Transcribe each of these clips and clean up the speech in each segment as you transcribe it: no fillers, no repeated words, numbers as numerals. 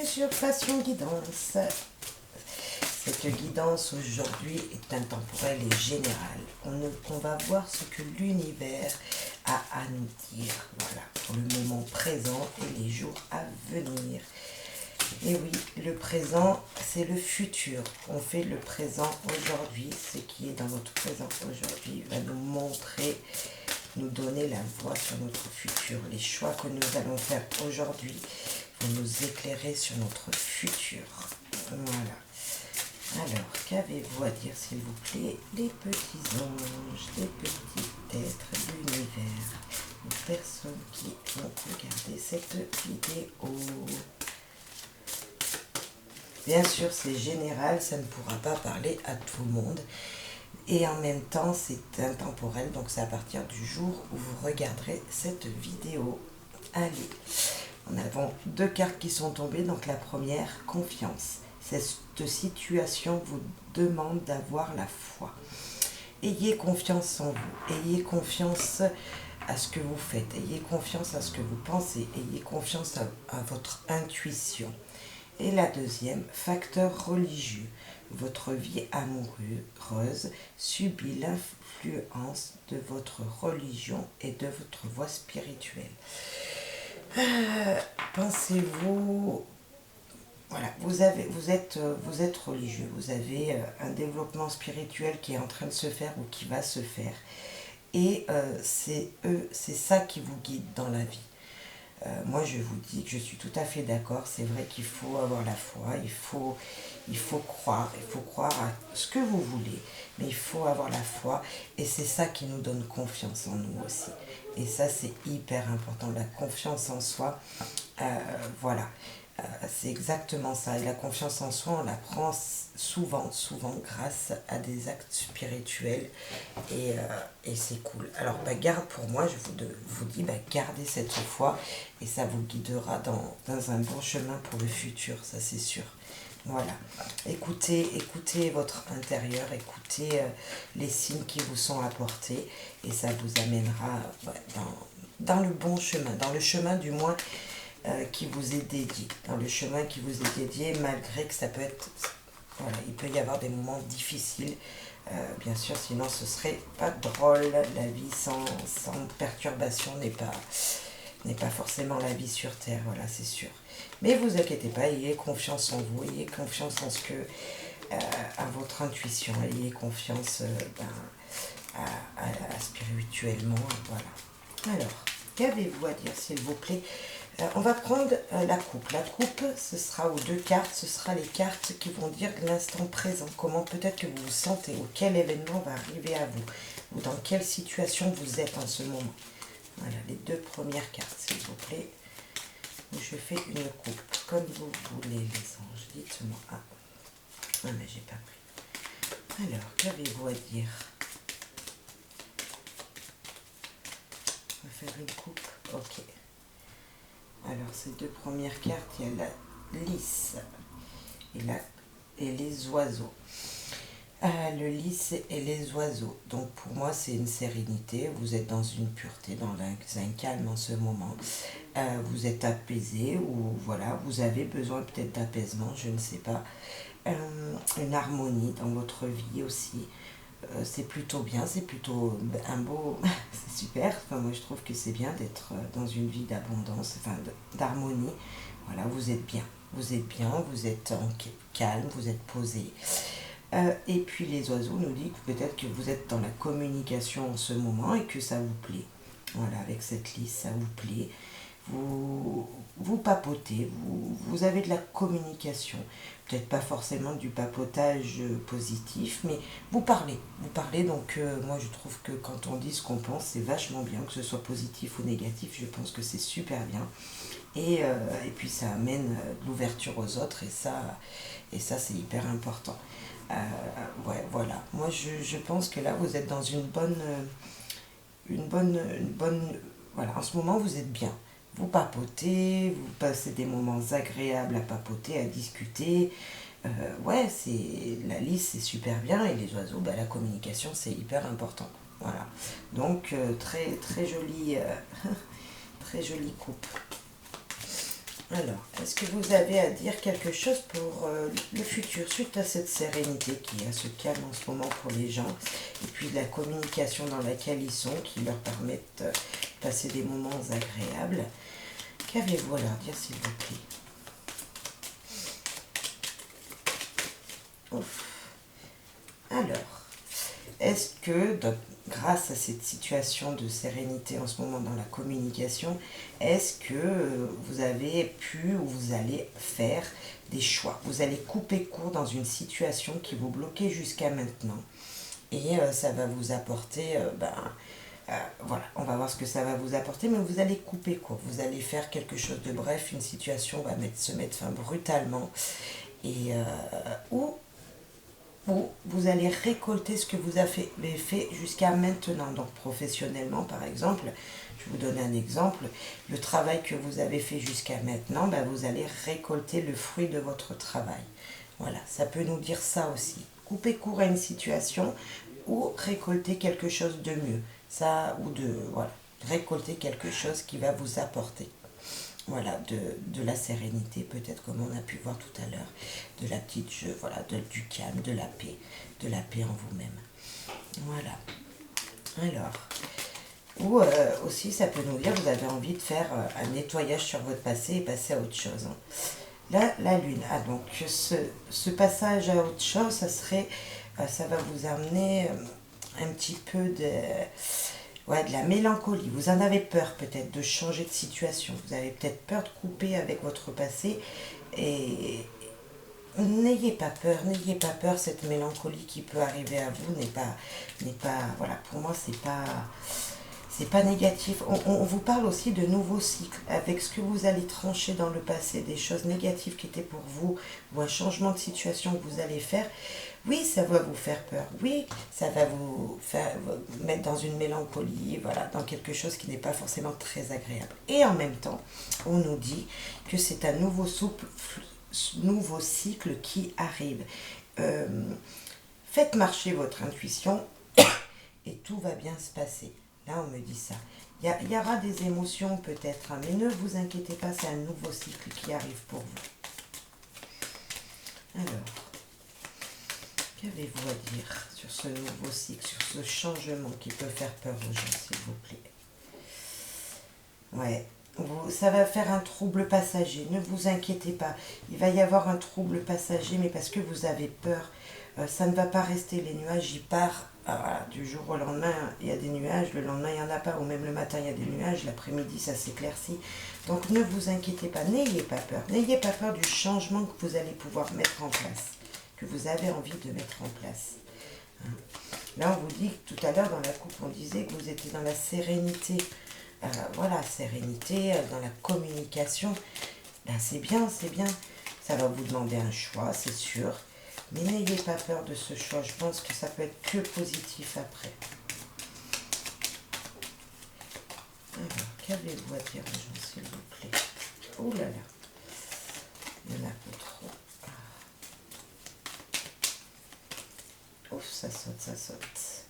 Sur Passion Guidance. Cette guidance aujourd'hui est intemporelle et générale. On va voir ce que l'univers a à nous dire, voilà, pour le moment présent et les jours à venir. Et oui, le présent, c'est le futur. On fait le présent aujourd'hui. Ce qui est dans notre présent aujourd'hui va nous montrer, nous donner la voie sur notre futur. Les choix que nous allons faire aujourd'hui vont nous éclairer sur notre futur. Voilà. Alors, qu'avez-vous à dire, s'il vous plaît, les petits anges, les petits êtres de l'univers, les personnes qui vont regarder cette vidéo? Bien sûr, c'est général, ça ne pourra pas parler à tout le monde. Et en même temps, c'est intemporel, donc c'est à partir du jour où vous regarderez cette vidéo. Allez, nous avons deux cartes qui sont tombées. Donc la première, confiance. Cette situation vous demande d'avoir la foi. Ayez confiance en vous, ayez confiance à ce que vous faites, ayez confiance à ce que vous pensez, ayez confiance à votre intuition. Et la deuxième, facteur religieux. Votre vie amoureuse subit l'influence de votre religion et de votre voie spirituelle. Pensez-vous, voilà, vous êtes religieux, vous avez un développement spirituel qui est en train de se faire ou qui va se faire. Et c'est ça qui vous guide dans la vie. Moi, je vous dis que je suis tout à fait d'accord. C'est vrai qu'il faut avoir la foi, il faut croire à ce que vous voulez, mais il faut avoir la foi, et c'est ça qui nous donne confiance en nous aussi. Et ça, c'est hyper important, la confiance en soi. Voilà, c'est exactement ça. Et la confiance en soi, on la prend souvent grâce à des actes spirituels, et c'est cool. Alors, pour moi, je vous dis, gardez cette foi, et ça vous guidera dans un bon chemin pour le futur, ça c'est sûr. Voilà, écoutez votre intérieur, écoutez les signes qui vous sont apportés, et ça vous amènera dans le bon chemin, dans le chemin du moins qui vous est dédié, dans le chemin qui vous est dédié, malgré que ça peut être, voilà, il peut y avoir des moments difficiles, bien sûr, sinon ce serait pas drôle. La vie sans perturbation n'est pas forcément la vie sur Terre, voilà, c'est sûr. Mais vous inquiétez pas, ayez confiance en vous, ayez confiance en ce que, à votre intuition, ayez confiance spirituellement, voilà. Alors, qu'avez-vous à dire, s'il vous plaît? On va prendre la coupe. La coupe, ce sera aux deux cartes, ce sera les cartes qui vont dire l'instant présent, comment peut-être que vous vous sentez, ou quel événement va arriver à vous, ou dans quelle situation vous êtes en ce moment. Voilà, les deux premières cartes, s'il vous plaît. Je fais une coupe, comme vous voulez, les anges. Dites-moi. Ah, mais j'ai pas pris. Alors, qu'avez-vous à dire? On va faire une coupe. Ok. Alors, ces deux premières cartes, il y a la lys et les oiseaux. Le lys et les oiseaux. Donc, pour moi, c'est une sérénité. Vous êtes dans une pureté, dans un calme en ce moment. Vous êtes apaisé, ou voilà, vous avez besoin peut-être d'apaisement, je ne sais pas. Une harmonie dans votre vie aussi. C'est plutôt bien, c'est plutôt un beau, c'est super. Enfin, moi je trouve que c'est bien d'être dans une vie d'abondance, enfin d'harmonie. Voilà, vous êtes bien, vous êtes en calme, vous êtes posé. Et puis les oiseaux nous disent que peut-être que vous êtes dans la communication en ce moment et que ça vous plaît. Voilà, avec cette liste, ça vous plaît. Vous papotez, vous avez de la communication, peut-être pas forcément du papotage positif, mais vous parlez, donc moi je trouve que quand on dit ce qu'on pense, c'est vachement bien, que ce soit positif ou négatif, je pense que c'est super bien, et puis ça amène de l'ouverture aux autres, et ça c'est hyper important. Ouais, voilà, moi je pense que là vous êtes dans une bonne, voilà, en ce moment vous êtes bien. Vous papotez, vous passez des moments agréables à papoter, à discuter. Ouais, la liste, c'est super bien. Et les oiseaux, la communication, c'est hyper important. Voilà. Donc, très, très jolie, très jolie coupe. Alors, est-ce que vous avez à dire quelque chose pour le futur, suite à cette sérénité qui est à ce calme en ce moment pour les gens, et puis la communication dans laquelle ils sont, qui leur permettent de passer des moments agréables? Qu'avez-vous à leur dire, s'il vous plaît? Ouf. Alors, est-ce que, grâce à cette situation de sérénité en ce moment dans la communication, est-ce que vous avez pu ou vous allez faire des choix? Vous allez couper court dans une situation qui vous bloquait jusqu'à maintenant. Et ça va vous apporter, voilà, on va voir ce que ça va vous apporter, mais vous allez couper court. Vous allez faire quelque chose de bref, une situation va se mettre fin brutalement. Et où vous allez récolter ce que vous avez fait jusqu'à maintenant. Donc professionnellement, par exemple, je vous donne un exemple, le travail que vous avez fait jusqu'à maintenant, vous allez récolter le fruit de votre travail. Voilà, ça peut nous dire ça aussi. Couper court à une situation ou récolter quelque chose de mieux. Ça, ou voilà, récolter quelque chose qui va vous apporter. Voilà, de la sérénité, peut-être comme on a pu voir tout à l'heure, de la petite jeu, voilà, du calme, de la paix en vous-même. Voilà. Alors, ou aussi, ça peut nous dire, vous avez envie de faire un nettoyage sur votre passé et passer à autre chose. Hein. Là, la lune. Ah, donc, ce passage à autre chose, ça va vous amener un petit peu de la mélancolie. Vous en avez peur peut-être de changer de situation. Vous avez peut-être peur de couper avec votre passé. Et n'ayez pas peur. Cette mélancolie qui peut arriver à vous n'est pas, voilà, pour moi, c'est pas négatif. On vous parle aussi de nouveaux cycles, avec ce que vous allez trancher dans le passé, des choses négatives qui étaient pour vous, ou un changement de situation que vous allez faire. Oui, ça va vous faire peur. Oui, ça va vous mettre dans une mélancolie, voilà, dans quelque chose qui n'est pas forcément très agréable. Et en même temps, on nous dit que c'est un nouveau cycle qui arrive. Faites marcher votre intuition et tout va bien se passer. Là, on me dit ça. Il y aura des émotions peut-être, hein, mais ne vous inquiétez pas, c'est un nouveau cycle qui arrive pour vous. Alors, qu'avez-vous à dire sur ce nouveau cycle, sur ce changement qui peut faire peur aux gens, s'il vous plaît? Ouais, ça va faire un trouble passager, ne vous inquiétez pas. Il va y avoir un trouble passager, mais parce que vous avez peur, ça ne va pas rester. Les nuages, ils partent. Voilà, du jour au lendemain, il y a des nuages, le lendemain, il n'y en a pas, ou même le matin, il y a des nuages, l'après-midi, ça s'éclaircit. Donc ne vous inquiétez pas, n'ayez pas peur. N'ayez pas peur du changement que vous allez pouvoir mettre en place, que vous avez envie de mettre en place. Hein. Là, on vous dit, tout à l'heure, dans la coupe, on disait que vous étiez dans la sérénité. Voilà, sérénité, dans la communication. C'est bien, c'est bien. Ça va vous demander un choix, c'est sûr. Mais n'ayez pas peur de ce choix. Je pense que ça peut être que positif après. Alors, qu'avez-vous à dire aux gens, s'il vous plaît? Oh là là. Il y en a pas trop. Ouf, ça saute, ça saute.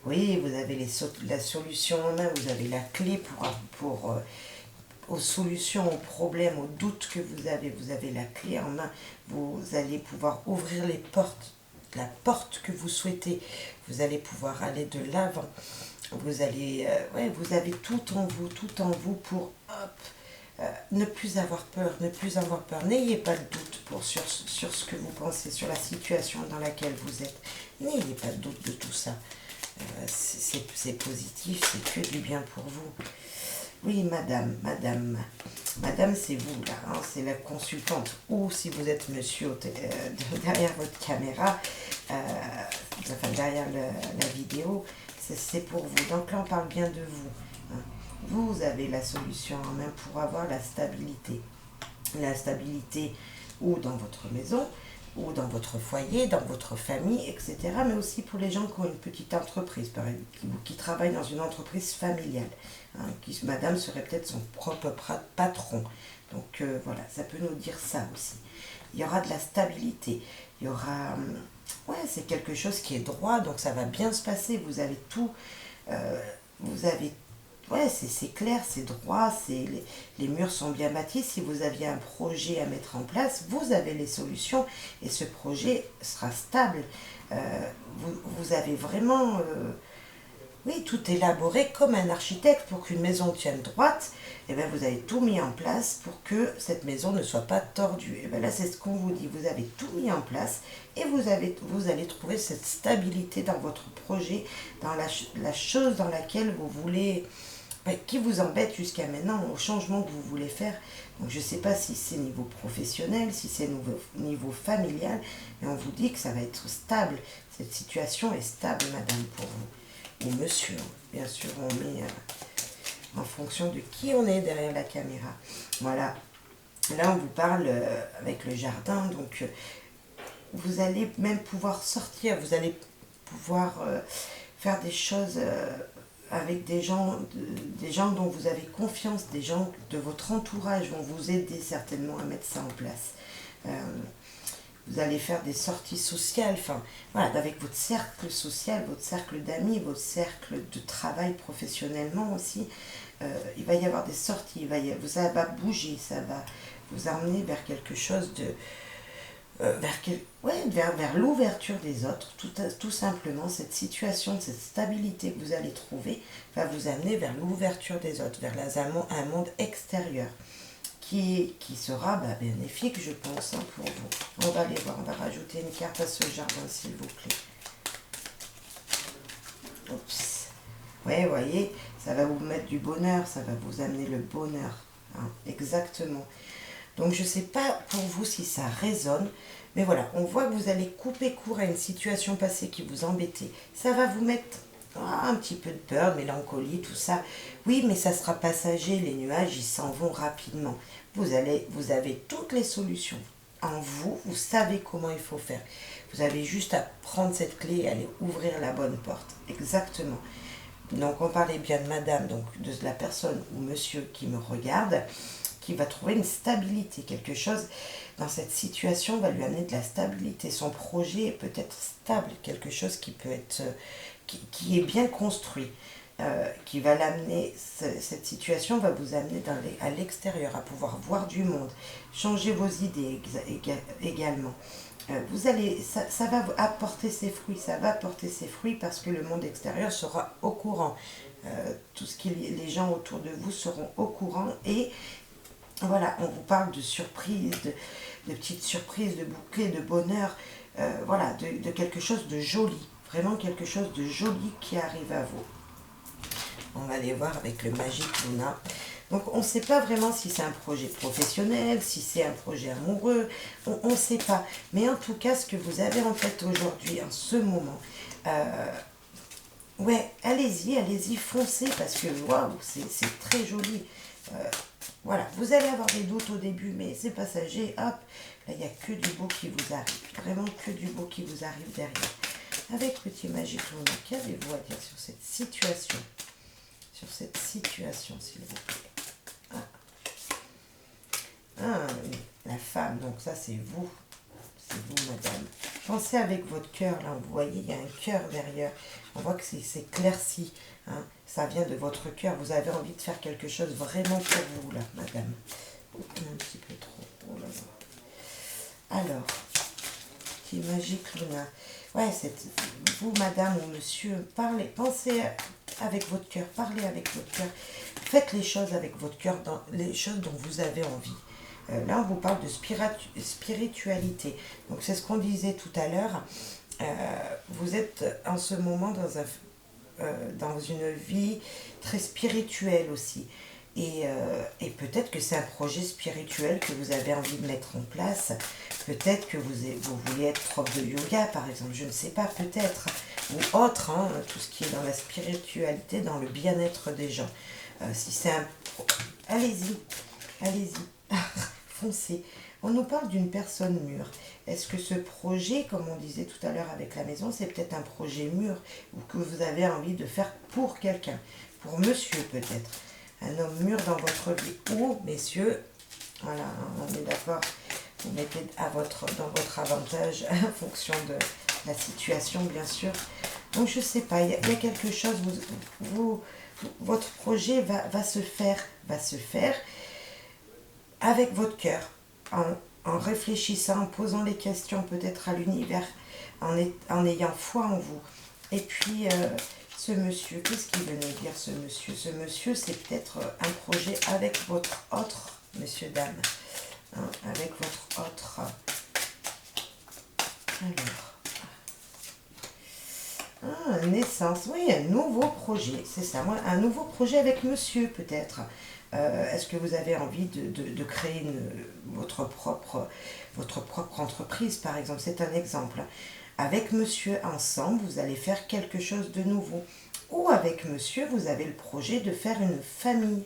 Oui, vous avez la solution en main. Vous avez la clé aux solutions, aux problèmes, aux doutes que vous avez. Vous avez la clé en main. Vous allez pouvoir ouvrir les portes, la porte que vous souhaitez. Vous allez pouvoir aller de l'avant. Vous allez, vous avez tout en vous pour ne plus avoir peur, ne plus avoir peur. N'ayez pas de doute sur ce que vous pensez, sur la situation dans laquelle vous êtes. N'ayez pas de doute de tout ça. C'est positif, c'est que du bien pour vous. Oui, madame, c'est vous, là, hein, c'est la consultante. Ou si vous êtes monsieur derrière votre caméra, enfin derrière la vidéo, c'est pour vous. Donc là, on parle bien de vous. Hein. Vous avez la solution en main pour avoir la stabilité. La stabilité ou dans votre maison, ou dans votre foyer, dans votre famille, etc. Mais aussi pour les gens qui ont une petite entreprise, par exemple, qui travaillent dans une entreprise familiale. Hein, madame serait peut-être son propre patron. Donc voilà, ça peut nous dire ça aussi. Il y aura de la stabilité. Il y aura... c'est quelque chose qui est droit, donc ça va bien se passer. Vous avez tout... ouais, c'est clair, c'est droit, les murs sont bien bâtis. Si vous aviez un projet à mettre en place, vous avez les solutions et ce projet sera stable. Vous avez vraiment, oui, tout élaboré comme un architecte pour qu'une maison tienne droite. Et bien, vous avez tout mis en place pour que cette maison ne soit pas tordue. Et bien là, c'est ce qu'on vous dit. Vous avez tout mis en place et vous allez trouver cette stabilité dans votre projet, dans la chose dans laquelle vous voulez, qui vous embête jusqu'à maintenant, au changement que vous voulez faire. Donc je ne sais pas si c'est niveau professionnel, si c'est niveau familial, mais on vous dit que ça va être stable. Cette situation est stable, madame, pour vous. Ou monsieur, bien sûr, on met en fonction de qui on est derrière la caméra. Voilà. Là, on vous parle avec le jardin, donc vous allez même pouvoir sortir, vous allez pouvoir faire des choses avec des gens dont vous avez confiance, des gens de votre entourage vont vous aider certainement à mettre ça en place. Vous allez faire des sorties sociales, enfin voilà, avec votre cercle social, votre cercle d'amis, votre cercle de travail professionnellement aussi. Il va y avoir des sorties, ça va bouger, ça va vous emmener vers quelque chose de... vers l'ouverture des autres, tout simplement. Cette situation, cette stabilité que vous allez trouver va vous amener vers l'ouverture des autres, vers un monde extérieur qui sera bénéfique, je pense, pour vous. On va aller voir, on va rajouter une carte à ce jardin, s'il vous plaît. Oups. Ouais, vous voyez, ça va vous mettre du bonheur, ça va vous amener le bonheur. Hein, exactement. Donc, je ne sais pas pour vous si ça résonne, mais voilà, on voit que vous allez couper court à une situation passée qui vous embêtait. Ça va vous mettre un petit peu de peur, de mélancolie, tout ça. Oui, mais ça sera passager, les nuages, ils s'en vont rapidement. Vous avez toutes les solutions en vous, vous savez comment il faut faire. Vous avez juste à prendre cette clé et aller ouvrir la bonne porte. Exactement. Donc, on parlait bien de madame, donc de la personne ou monsieur qui me regarde, qui va trouver une stabilité, quelque chose dans cette situation va lui amener de la stabilité. Son projet est peut-être stable, quelque chose qui peut être, qui est bien construit, qui va l'amener, cette situation va vous amener à l'extérieur, à pouvoir voir du monde, changer vos idées également. Ça va apporter ses fruits, ça va apporter ses fruits parce que le monde extérieur sera au courant. Les gens autour de vous seront au courant et voilà, on vous parle de surprises, de petites surprises, de bouquets, de bonheur, voilà, de quelque chose de joli, vraiment quelque chose de joli qui arrive à vous. On va aller voir avec le Magic Luna. Donc on ne sait pas vraiment si c'est un projet professionnel, si c'est un projet amoureux, on ne sait pas. Mais en tout cas, ce que vous avez en tête aujourd'hui, en ce moment, ouais, allez-y, foncez, parce que waouh, c'est très joli. Voilà, vous allez avoir des doutes au début, mais c'est passager. Hop, là, il n'y a que du beau qui vous arrive. Vraiment que du beau qui vous arrive derrière. Avec Petit Magic Luna, qu'avez-vous à dire sur cette situation? Sur cette situation, s'il vous plaît. La femme, donc ça, c'est vous. C'est vous, madame. Pensez avec votre cœur, là, vous voyez, il y a un cœur derrière. On voit que c'est éclairci. Hein. Ça vient de votre cœur. Vous avez envie de faire quelque chose vraiment pour vous, là, madame. Un petit peu trop. Oh là là. Alors, Petit Magic Luna. Ouais, c'est vous, madame ou monsieur, pensez avec votre cœur, parlez avec votre cœur. Faites les choses avec votre cœur, les choses dont vous avez envie. Là, on vous parle de spiritualité. Donc, c'est ce qu'on disait tout à l'heure. Vous êtes en ce moment dans une vie très spirituelle aussi. Et peut-être que c'est un projet spirituel que vous avez envie de mettre en place. Peut-être que vous voulez être prof de yoga, par exemple. Je ne sais pas, peut-être. Ou autre, hein, tout ce qui est dans la spiritualité, dans le bien-être des gens. Si c'est un... Allez-y. Foncez. On nous parle d'une personne mûre. Est-ce que ce projet, comme on disait tout à l'heure avec la maison, c'est peut-être un projet mûr ou que vous avez envie de faire pour quelqu'un, pour monsieur peut-être, un homme mûr dans votre vie ou messieurs, voilà, on est d'accord, vous mettez dans votre avantage en fonction de la situation bien sûr. Donc je sais pas, il y a quelque chose, vous votre projet va se faire avec votre cœur, en réfléchissant, en posant les questions peut-être à l'univers, en ayant foi en vous. Et puis, ce monsieur, qu'est-ce qu'il veut nous dire, ce monsieur? Ce monsieur, c'est peut-être un projet avec votre autre, monsieur, dame. Hein, avec votre autre. Alors. Naissance, oui, un nouveau projet, c'est ça, moi, un nouveau projet avec monsieur, peut-être. Est-ce que vous avez envie de créer votre propre entreprise, par exemple? C'est un exemple. Avec monsieur, ensemble, vous allez faire quelque chose de nouveau. Ou avec monsieur, vous avez le projet de faire une famille.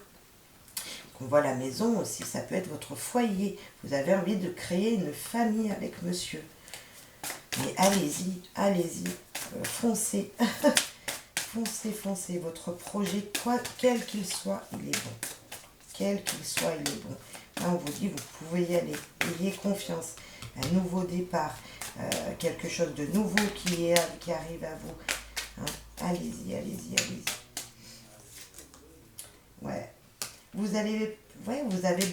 On voit la maison aussi, ça peut être votre foyer. Vous avez envie de créer une famille avec monsieur. Mais allez-y, foncez. Foncez. Votre projet, quel qu'il soit, il est bon. Quel qu'il soit, il est bon. Là, on vous dit, vous pouvez y aller. Ayez confiance. Un nouveau départ. Quelque chose de nouveau qui arrive à vous. Hein? Allez-y. Ouais. Vous avez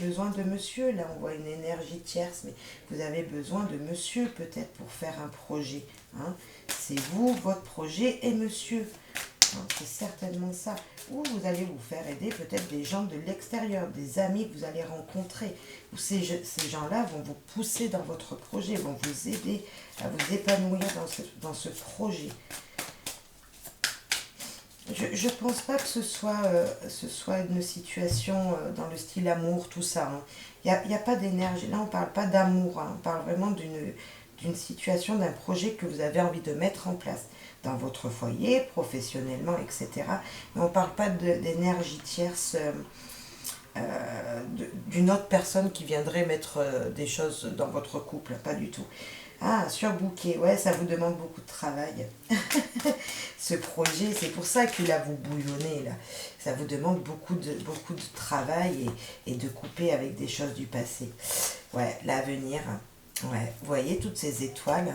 besoin de monsieur. Là, on voit une énergie tierce, mais vous avez besoin de monsieur peut-être pour faire un projet. Hein? C'est vous, votre projet et monsieur. C'est certainement ça. Ou vous allez vous faire aider peut-être des gens de l'extérieur, des amis que vous allez rencontrer. Ou ces gens-là vont vous pousser dans votre projet, vont vous aider à vous épanouir dans ce projet. Je ne pense pas que ce soit une situation dans le style amour, tout ça. Hein. Il n'y a pas d'énergie. Là, on ne parle pas d'amour. Hein. On parle vraiment d'une situation, d'un projet que vous avez envie de mettre en place dans votre foyer, professionnellement, etc. Mais on ne parle pas d'énergie tierce d'une autre personne qui viendrait mettre des choses dans votre couple. Pas du tout. Ah, surbooké, ouais, ça vous demande beaucoup de travail. Ce projet, c'est pour ça que là, vous bouillonnez, là. Ça vous demande beaucoup de travail et de couper avec des choses du passé. Ouais, l'avenir, ouais, vous voyez toutes ces étoiles,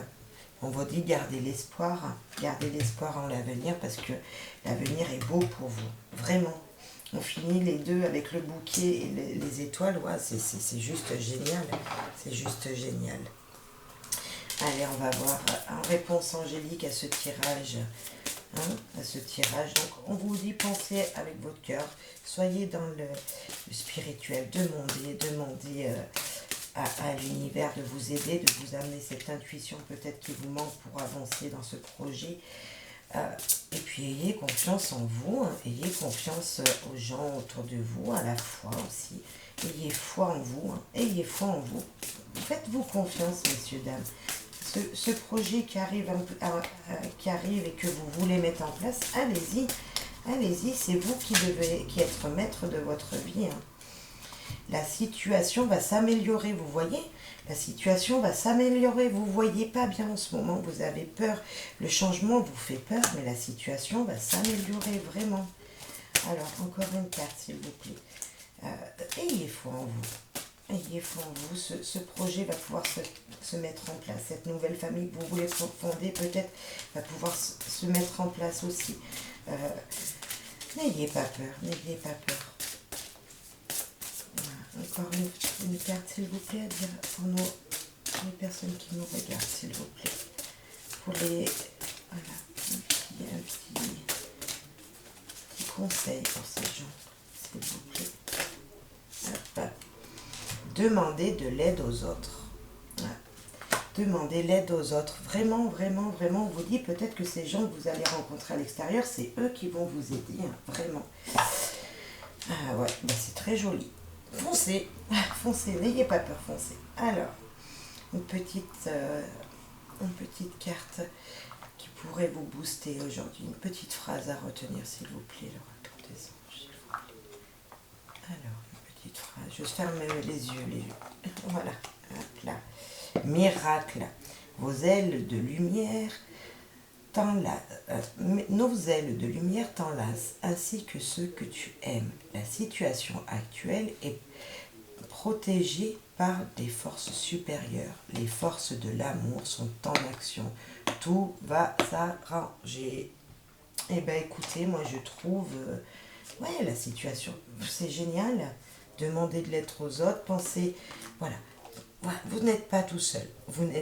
on vous dit gardez l'espoir en l'avenir parce que l'avenir est beau pour vous, vraiment. On finit les deux avec le bouquet et les étoiles, ouais, c'est juste génial, c'est juste génial. Allez, on va voir en réponse angélique à ce tirage. Donc, on vous dit, pensez avec votre cœur. Soyez dans le spirituel. Demandez à l'univers de vous aider, de vous amener cette intuition peut-être qui vous manque pour avancer dans ce projet. Et puis, ayez confiance en vous. Ayez confiance aux gens autour de vous, à la foi aussi. Ayez foi en vous. Ayez foi en vous. Faites-vous confiance, messieurs, dames. Ce projet qui arrive et que vous voulez mettre en place, allez-y, c'est vous qui devez être maître de votre vie. Hein. La situation va s'améliorer, vous voyez? La situation va s'améliorer, vous ne voyez pas bien en ce moment, vous avez peur. Le changement vous fait peur, mais la situation va s'améliorer vraiment. Alors, encore une carte, s'il vous plaît. Ayez foi en vous. Ayez foi en vous, ce projet va pouvoir se mettre en place. Cette nouvelle famille que vous voulez fonder peut-être va pouvoir se mettre en place aussi. N'ayez pas peur. Voilà. Encore une carte, s'il vous plaît, à dire pour les personnes qui nous regardent, s'il vous plaît. Pour les... Voilà, un petit conseil pour ces gens, s'il vous plaît. Hop. Demandez de l'aide aux autres. Voilà. Demandez l'aide aux autres. Vraiment, on vous dit peut-être que ces gens que vous allez rencontrer à l'extérieur, c'est eux qui vont vous aider. Hein, vraiment. Ah ouais, c'est très joli. Foncez, n'ayez pas peur, foncez. Alors, une petite carte qui pourrait vous booster aujourd'hui. Une petite phrase à retenir, s'il vous plaît, Laura Cortez. Alors, petite phrase. Je ferme les yeux. Voilà. Hop là. Miracle. Vos ailes de lumière nos ailes de lumière t'enlacent, ainsi que ceux que tu aimes. La situation actuelle est protégée par des forces supérieures. Les forces de l'amour sont en action. Tout va s'arranger. Eh bien, écoutez, moi je trouve ouais, la situation, c'est génial. Demandez de l'être aux autres, pensez, voilà. Voilà, vous n'êtes pas tout seul. Vous n'êtes